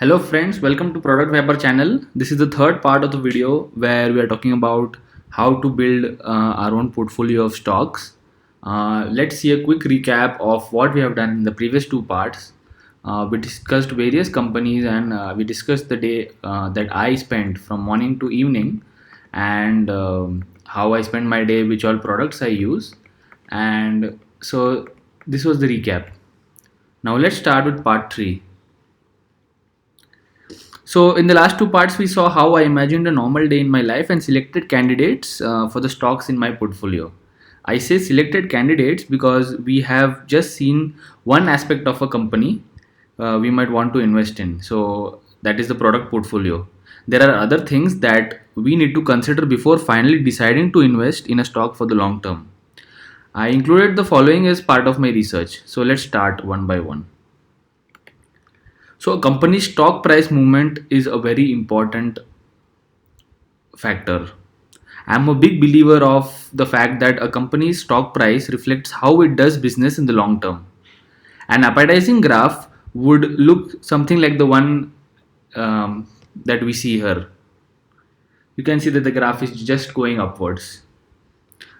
Hello friends, welcome to Product Viper channel. This is the third part of the video where we are talking about how to build our own portfolio of stocks. Let's see a quick recap of what we have done in the previous two parts. We discussed various companies and we discussed the day that I spent from morning to evening and how I spend my day, which all products I use. And so this was the recap. Now let's start with part 3. So, in the last two parts, we saw how I imagined a normal day in my life and selected candidates for the stocks in my portfolio. I say selected candidates because we have just seen one aspect of a company we might want to invest in. So, that is the product portfolio. There are other things that we need to consider before finally deciding to invest in a stock for the long term. I included the following as part of my research. So, let's start one by one. So, a company's stock price movement is a very important factor. I'm a big believer of the fact that a company's stock price reflects how it does business in the long term. An appetizing graph would look something like the one that we see here. You can see that the graph is just going upwards.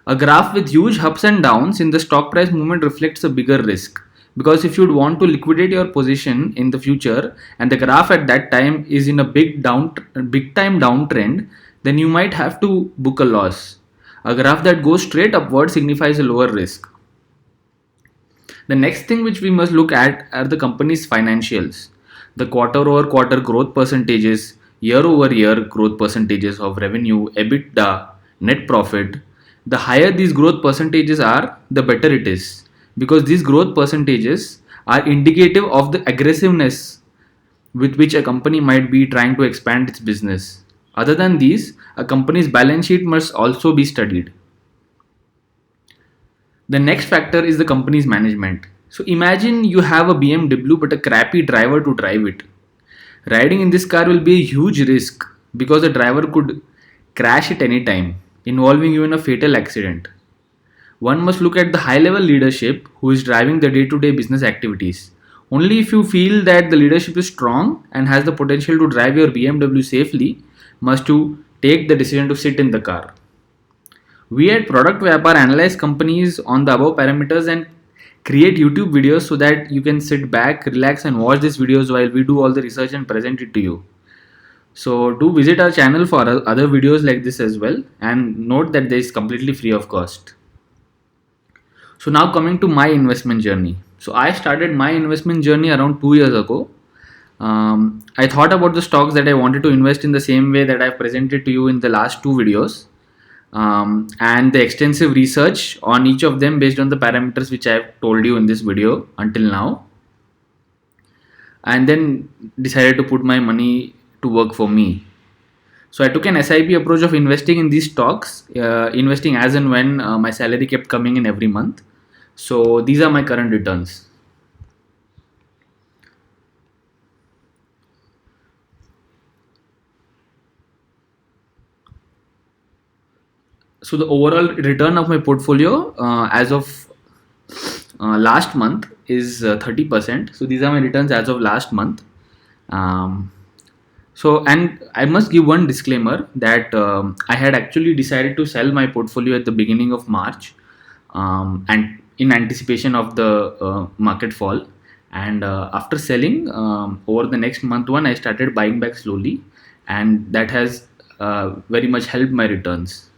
A graph with huge ups and downs in the stock price movement reflects a bigger risk. Because if you'd want to liquidate your position in the future and the graph at that time is in a big time downtrend, then you might have to book a loss. A graph that goes straight upward signifies a lower risk. The next thing which we must look at are the company's financials. The quarter over quarter growth percentages, year over year growth percentages of revenue, EBITDA, net profit. The higher these growth percentages are, the better it is, because these growth percentages are indicative of the aggressiveness with which a company might be trying to expand its business. Other than these, a company's balance sheet must also be studied. The next factor is the company's management. So imagine you have a BMW but a crappy driver to drive it. Riding in this car will be a huge risk because the driver could crash at any time, involving you in a fatal accident. One must look at the high level leadership who is driving the day to day business activities. Only if you feel that the leadership is strong and has the potential to drive your BMW safely, must you take the decision to sit in the car. We at Product Vyapar analyze companies on the above parameters and create YouTube videos so that you can sit back, relax, and watch these videos while we do all the research and present it to you. So, do visit our channel for other videos like this as well, and note that this is completely free of cost. So, now coming to my investment journey. So, I started my investment journey around 2 years ago. I thought about the stocks that I wanted to invest in the same way that I've presented to you in the last two videos, and the extensive research on each of them based on the parameters which I've told you in this video until now, and then decided to put my money to work for me. So I took an SIP approach of investing in these stocks, investing as and when my salary kept coming in every month. So these are my current returns. So the overall return of my portfolio as of last month is 30%. So these are my returns as of last month. Um, and I must give one disclaimer that I had actually decided to sell my portfolio at the beginning of March, and in anticipation of the market fall. And after selling, over the next month one, I started buying back slowly, and that has very much helped my returns.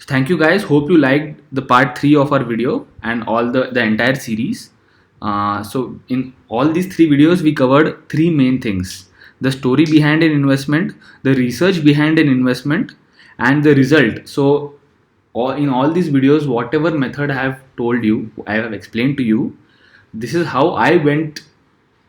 Thank you guys. Hope you liked the part 3 of our video and all the entire series. So in all these three videos, we covered three main things: the story behind an investment, the research behind an investment, and the result. So in all these videos, whatever method I have told you, I have explained to you, this is how I went.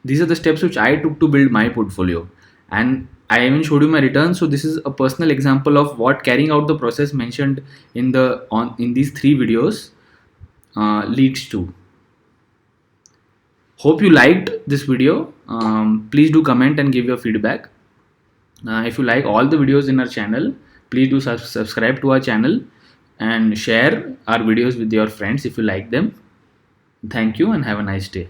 These are the steps which I took to build my portfolio, and I even showed you my returns. So this is a personal example of what carrying out the process mentioned in these three videos leads to. Hope you liked this video. Please do comment and give your feedback. If you like all the videos in our channel, please do subscribe to our channel and share our videos with your friends if you like them. Thank you and have a nice day.